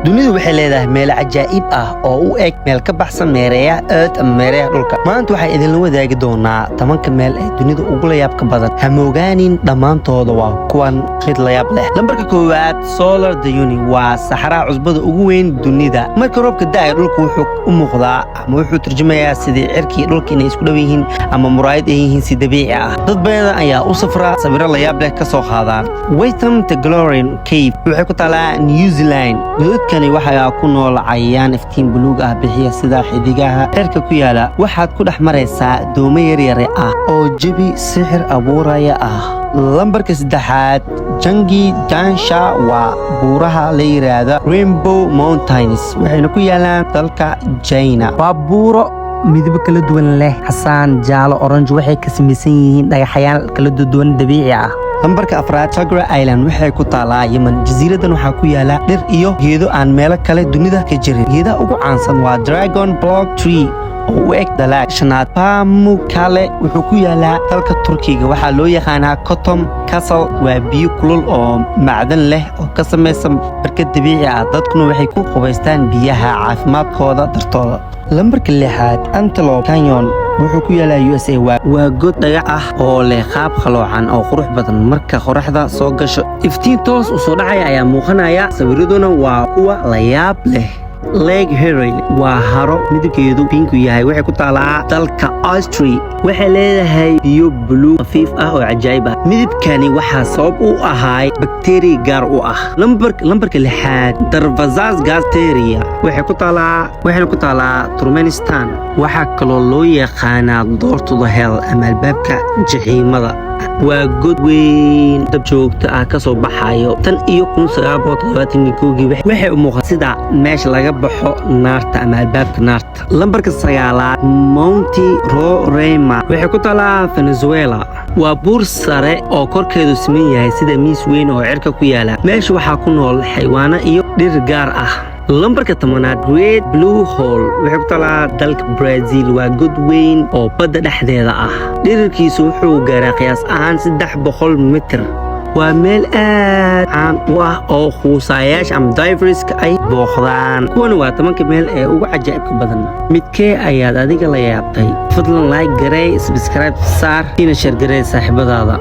dunidu waxay leedahay meel cajaa'ib ah oo u eg meel ka baxsan meereeyaha earth ama meereeyaha dhulka. maanta waxaan idinla wadaagi doonaa 10 meel ee dunida ugu layaabka badan. ha moogaanin dhammaantooda waa kuwan mid layaab leh. lambarka koowaad Solar Dune waa saxaraha cusbada ugu weyn dunida. marka roobka da'ay dhulku wuxuu u muuqdaa ama wuxuu turjumayaa sidii cirkii dhulka inay isku dhow yihiin ama muraayad ay yihiin si dabiici ah. dad badan ayaa u safra sawirro layaab leh ka soo qaadaan. Western Glorin Cave waxay ku taalaa New Zealand. godadkani waxaa ku nool cayayaan iftiin buluug ah bixiya sida xidigaha cirka ku yaala. waxaad ku dhex maraysaa doomo yaryar ah oo jabi sixir abuuraya ah. lambarka saddexaad Jangi Dansha waa buuraha la yiraahdo Rainbow Mountains waxayna ku yaalaan dalka China. waa buuro midabo kala duwan leh, xasaan, jaalo, orange waxay ka samaysan yihiin dhagaxyaan kala duwan dabiici ah. lambarka afraad Sagra Island waxay ku taalaa Yemen. jasiiradan waxaa ku yaala dhir iyo geedo aan meelo kale dunida ka jirin. geedaha ugu caansan waa Dragon Block Tree oo u eg dalaag. shanaad Pamukkale wuxuu ku yaalaa dalka Turkiga. waxaa loo yaqaanaa Kotom Castle. waa biyo kulul oo macdan leh oo ka samaysan barkad dabiici ah. dadkuna waxay ku qubaystaan biyaha caafimaadkooda dartooda. lambarka lixaad Antelope Canyon wuxuu ku yaalaa USA. waa god dhagax ah oo leh qaab qaloocan oo qurux badan. marka qoraxda soo gasho iftiin toos u soo dhacaya ayaa muuqanaya. sawiraduna waa kuwa layaab leh. Lake Erie waa haro midabkeedu pinku yahay. waxay ku taalaa dalka Austria. waxay leedahay biyo buluug khafiif ah oo cajaa'ib ah. midabkani waxaa sabab u ahay bakteeriya gaar u ah. lambarka lixaad Darvazas Gasteria waxayna ku taalaa Turkmenistan. waxaa kaloo loo yaqaanaa Door to the Hell ama albaabka jaxiimada. waa god weyn dab joogto ah ka soo baxayo tan iyo 1971 waxay u muuqataa sida meesha laga baxo naarta ama albaabka naarta. lambarka sagaalaad Mount Roraima waxay ku taalaa Venezuela. waa buur sare oo korkeedu siman yahay sida miis weyn oo cirka ku yaala. meesha waxaa ku nool xayawaano iyo dhir gaar ah. lambarka 10aad Great Blue Hole waxay ku taalaa dalka Brazil. waa god weyn oo badda dhexdeeda ah. dhererkiisu wuxuu gaaraa qiyaas ahaan 300 mitir. waa meel aad caan u ah oo khuusaayaasha ama diverska ay booqdaan. kuwan waa 10 meel ee ugu cajaa'ibka badan. midkee ayaad adiga la yaabtay? fadlan like garee, subscribe saar, ina share garee saaxiibadaada.